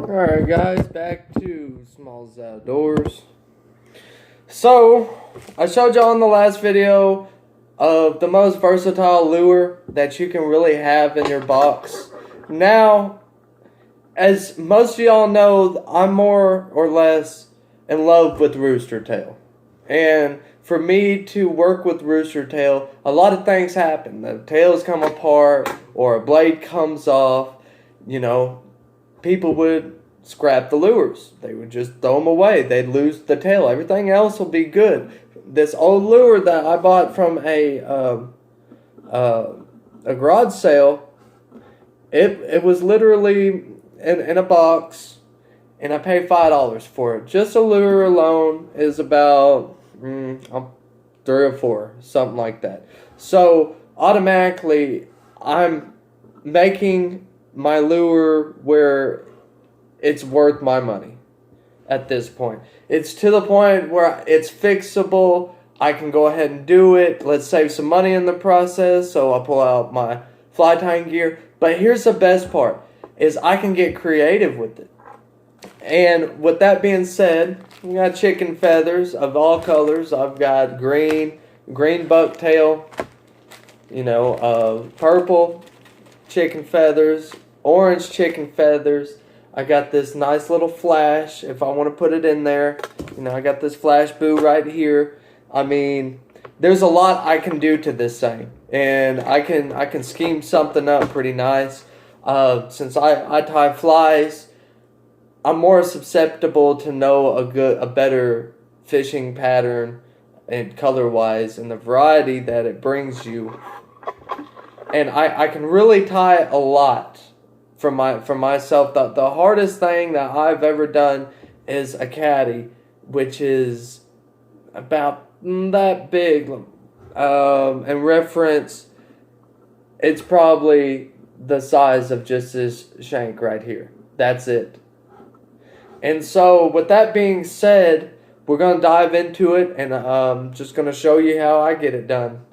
Alright guys, back to Smalls Outdoors. So, I showed y'all in the last video of the most versatile lure that you can really have in your box. Now, as most of y'all know, I'm more or less in love with rooster tail. And for me to work with rooster tail, a lot of things happen. The tails come apart or a blade comes off, you know. People would scrap the lures. They would just throw them away. They'd lose the tail. Everything else will be good. This old lure that I bought from a garage sale, it was literally in a box, and I paid $5 for it. Just a lure alone is about 3 or 4, something like that. So automatically, I'm making my lure where it's worth my money at this point. It's to the point where it's fixable. I can go ahead and do it. Let's save some money in the process. So I'll pull out my fly tying gear. But here's the best part, is I can get creative with it. And with that being said, we got chicken feathers of all colors. I've got green bucktail, purple chicken feathers, orange chicken feathers. I got this nice little flash if I want to put it in there. I got this flash boo right here. I mean, there's a lot I can do to this thing, and I can scheme something up pretty nice. Since I tie flies, I'm more susceptible to know a better fishing pattern and color wise and the variety that it brings you. And I can really tie a lot for myself. The hardest thing that I've ever done is a caddy, which is about that big. In reference, it's probably the size of just this shank right here. That's it. And so with that being said, we're going to dive into it, and I'm just going to show you how I get it done.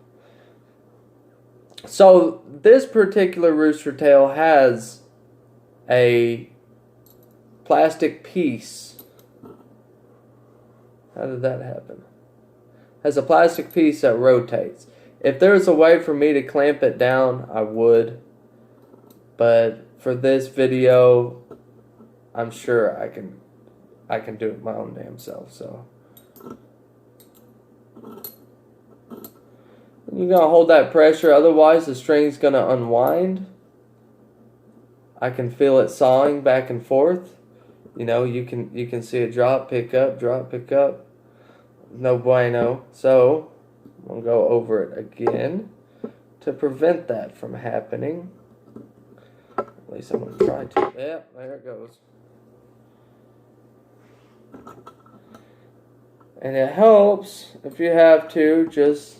So this particular rooster tail has a plastic piece. How did that happen? Has a plastic piece that rotates. If there's a way for me to clamp it down, I would. But for this video, I'm sure I can do it my own damn self. So you're going to hold that pressure, otherwise the string's going to unwind. I can feel it sawing back and forth. You can see it drop, pick up, drop, pick up. No bueno. So I'm going to go over it again to prevent that from happening. At least I'm going to try to. Yeah, there it goes. And it helps if you have to just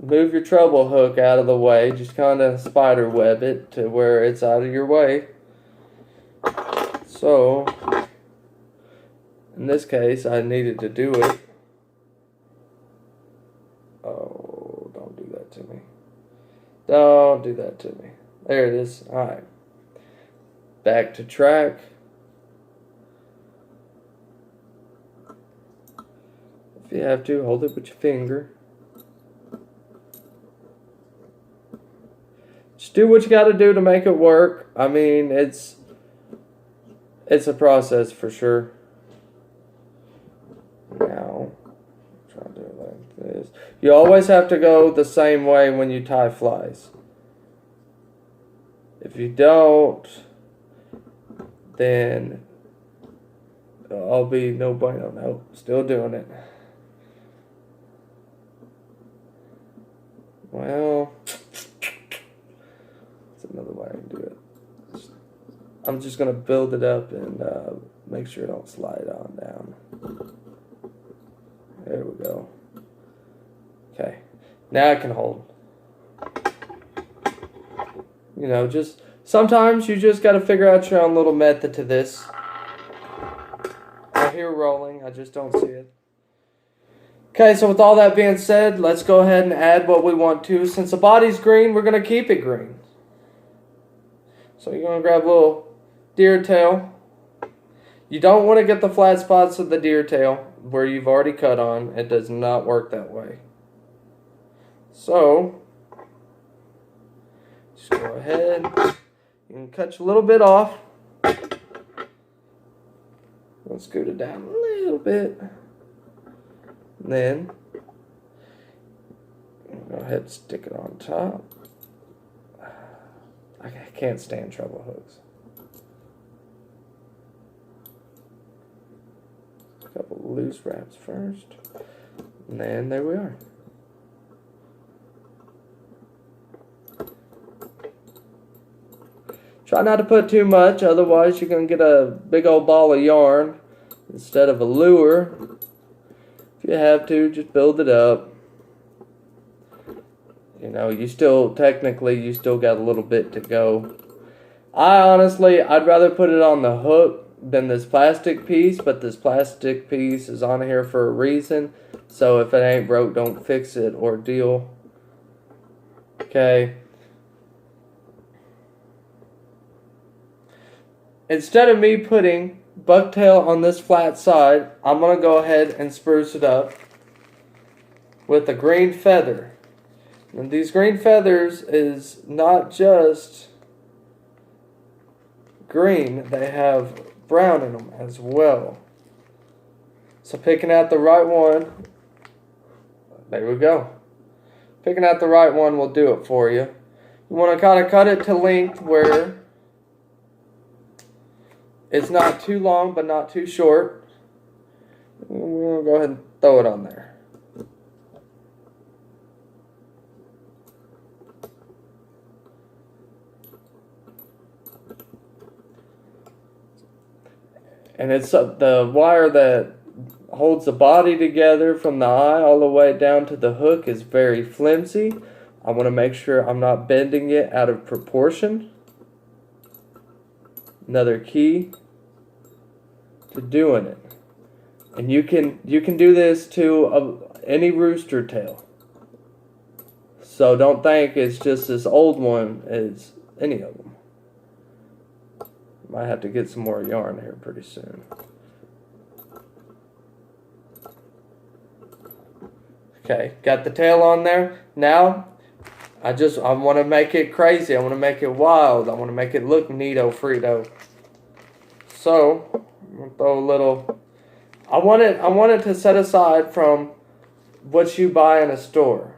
move your treble hook out of the way. Just kind of spider web it to where it's out of your way. So, in this case, I needed to do it. Oh, don't do that to me. Don't do that to me. There it is. Alright. Back to track. If you have to, hold it with your finger. Just do what you got to do to make it work. I mean, it's a process for sure. Now, try to do it like this. You always have to go the same way when you tie flies. If you don't, then I'll be no bueno. No, still doing it. Well, that's another way I can do it. I'm just going to build it up and make sure it don't slide on down. There we go. Okay. Now I can hold. Just sometimes you just got to figure out your own little method to this. I hear rolling. I just don't see it. Okay, so with all that being said, let's go ahead and add what we want to. Since the body's green, we're going to keep it green. So you're going to grab a little deer tail. You don't want to get the flat spots of the deer tail where you've already cut on. It does not work that way. So, just go ahead. You can cut a little bit off. Let's scoot it down a little bit. And then, go ahead and stick it on top. I can't stand treble hooks. A couple loose wraps first. And then there we are. Try not to put too much, otherwise you're going to get a big old ball of yarn instead of a lure. If you have to, just build it up. You know, you still got a little bit to go. I'd rather put it on the hook than this plastic piece, but this plastic piece is on here for a reason. So if it ain't broke, don't fix it ordeal. Okay. Instead of me putting bucktail on this flat side, I'm going to go ahead and spruce it up with a green feather. And these green feathers is not just green, they have brown in them as well. So picking out the right one, there we go. Picking out the right one will do it for you. You want to kind of cut it to length where it's not too long but not too short. We're going to go ahead and throw it on there. And it's the wire that holds the body together from the eye all the way down to the hook is very flimsy. I want to make sure I'm not bending it out of proportion. Another key to doing it. And you can do this to any rooster tail. So don't think it's just this old one, it's any of them. Might have to get some more yarn here pretty soon. Okay, got the tail on there. Now, I want to make it crazy. I want to make it wild. I want to make it look neato Frito. So, I'm gonna throw a little. I want it to set aside from what you buy in a store.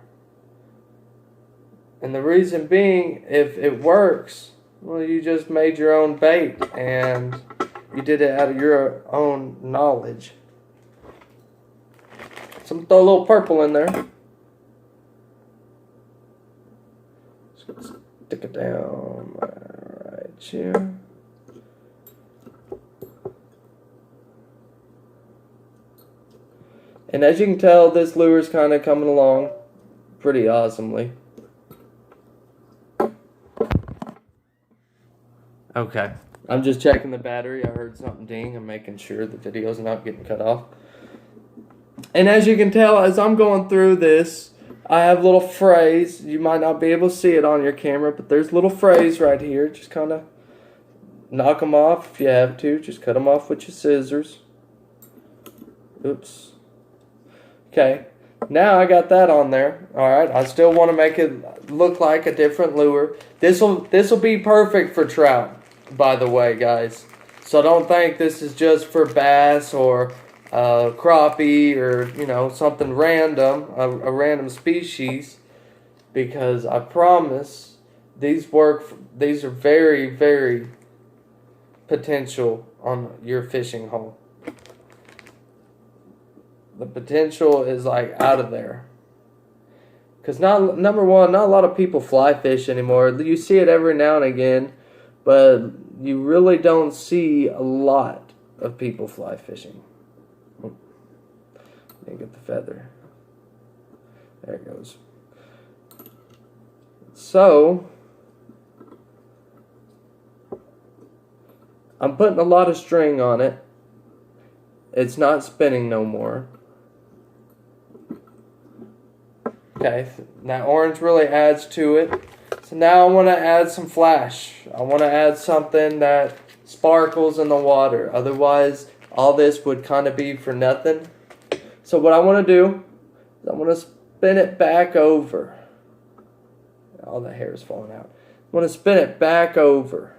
And the reason being, if it works, well, you just made your own bait and you did it out of your own knowledge. So I'm gonna throw a little purple in there. Just stick it down right here. And as you can tell, this lure is kind of coming along pretty awesomely. Okay, I'm just checking the battery. I heard something ding. I'm making sure the video's not getting cut off. And as you can tell, as I'm going through this, I have little frays. You might not be able to see it on your camera, but there's little frays right here. Just kind of knock them off if you have to. Just cut them off with your scissors. Oops. Okay, now I got that on there. Alright, I still want to make it look like a different lure. This'll be perfect for trout, by the way, guys. So don't think this is just for bass or crappie or, you know, something random, a random species, because I promise these are very, very potential on your fishing hole. The potential is like out of there. Because number one, not a lot of people fly fish anymore. You see it every now and again, but you really don't see a lot of people fly fishing. Let me get the feather. There it goes. So, I'm putting a lot of string on it. It's not spinning no more. Okay, that orange really adds to it. So now I want to add some flash. I want to add something that sparkles in the water. Otherwise, all this would kind of be for nothing. So what I want to do is I want to spin it back over. All the hair is falling out. I want to spin it back over.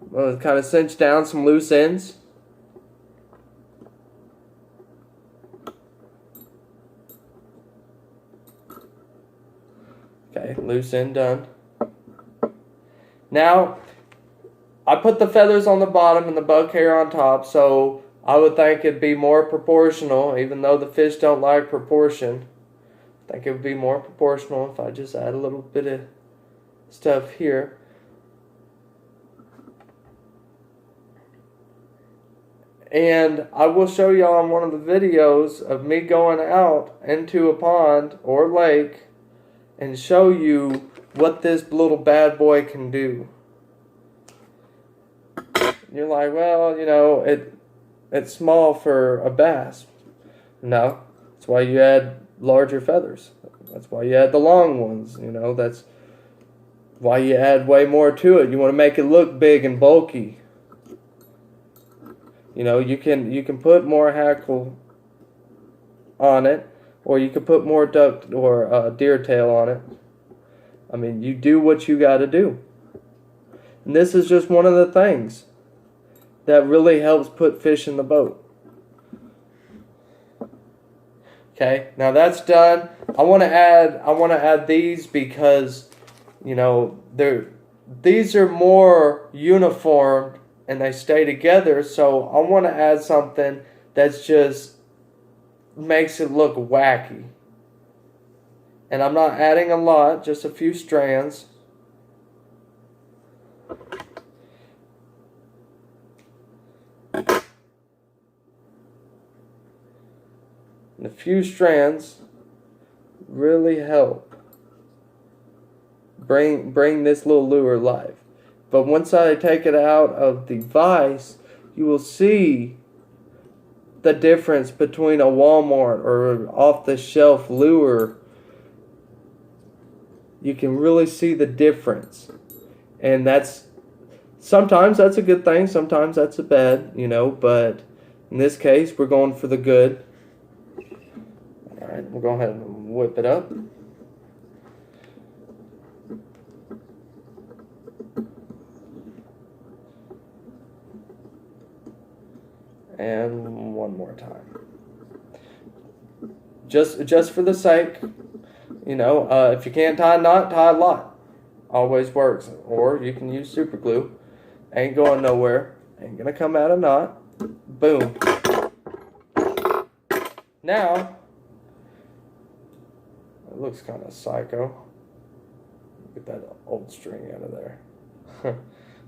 I'm going to kind of cinch down some loose ends. Okay, loose end done. Now, I put the feathers on the bottom and the bug hair on top, so I would think it'd be more proportional, even though the fish don't like proportion. I think it would be more proportional if I just add a little bit of stuff here. And I will show y'all on one of the videos of me going out into a pond or lake and show you what this little bad boy can do. You're like, well, you know, it's small for a bass. No, that's why you add larger feathers. That's why you add the long ones. You know, that's why you add way more to it. You want to make it look big and bulky. You know, you can put more hackle on it, or you can put more duck or deer tail on it. I mean, you do what you got to do. And this is just one of the things that really helps put fish in the boat. Okay, now that's done. I want to add these because, you know, these are more uniform and they stay together, so I want to add something that's just makes it look wacky. And I'm not adding a lot, just a few strands. And a few strands really help bring this little lure live. But once I take it out of the vise, you will see the difference between a Walmart or off-the-shelf lure. You can really see the difference. And sometimes that's a good thing, sometimes that's a bad, you know, but in this case, we're going for the good. Alright, we'll go ahead and whip it up. And one more time. Just for the sake, you know, if you can't tie a knot, tie a lot. Always works. Or you can use super glue. Ain't going nowhere. Ain't gonna come out a knot. Boom. Now, it looks kind of psycho. Get that old string out of there.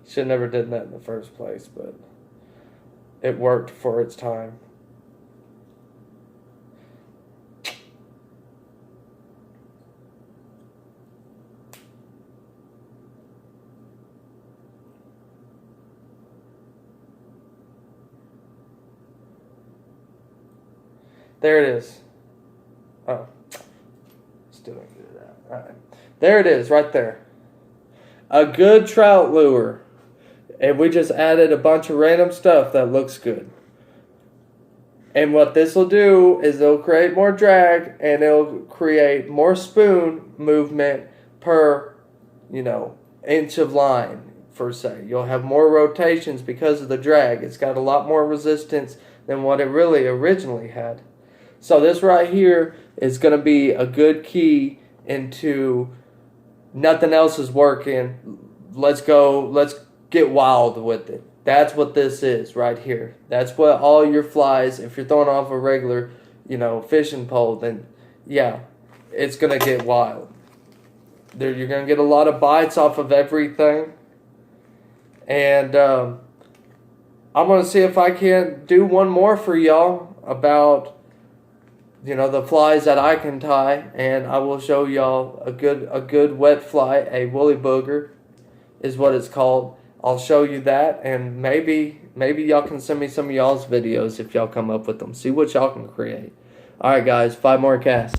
Should never did that in the first place, but it worked for its time. There it is. Oh, still don't do that. All right. There it is, right there. A good trout lure. And we just added a bunch of random stuff that looks good. And what this will do is it'll create more drag and it'll create more spoon movement per, you know, inch of line, per se. You'll have more rotations because of the drag. It's got a lot more resistance than what it really originally had. So this right here is going to be a good key into nothing else is working. Let's go, let's get wild with it. That's what this is right here. That's what all your flies, if you're throwing off a regular, you know, fishing pole, then yeah, it's going to get wild. You're going to get a lot of bites off of everything. And I'm going to see if I can do one more for y'all about, you know, the flies that I can tie, and I will show y'all a good wet fly, a woolly booger is what it's called. I'll show you that, and maybe y'all can send me some of y'all's videos if y'all come up with them. See what y'all can create. Alright guys, 5 more casts.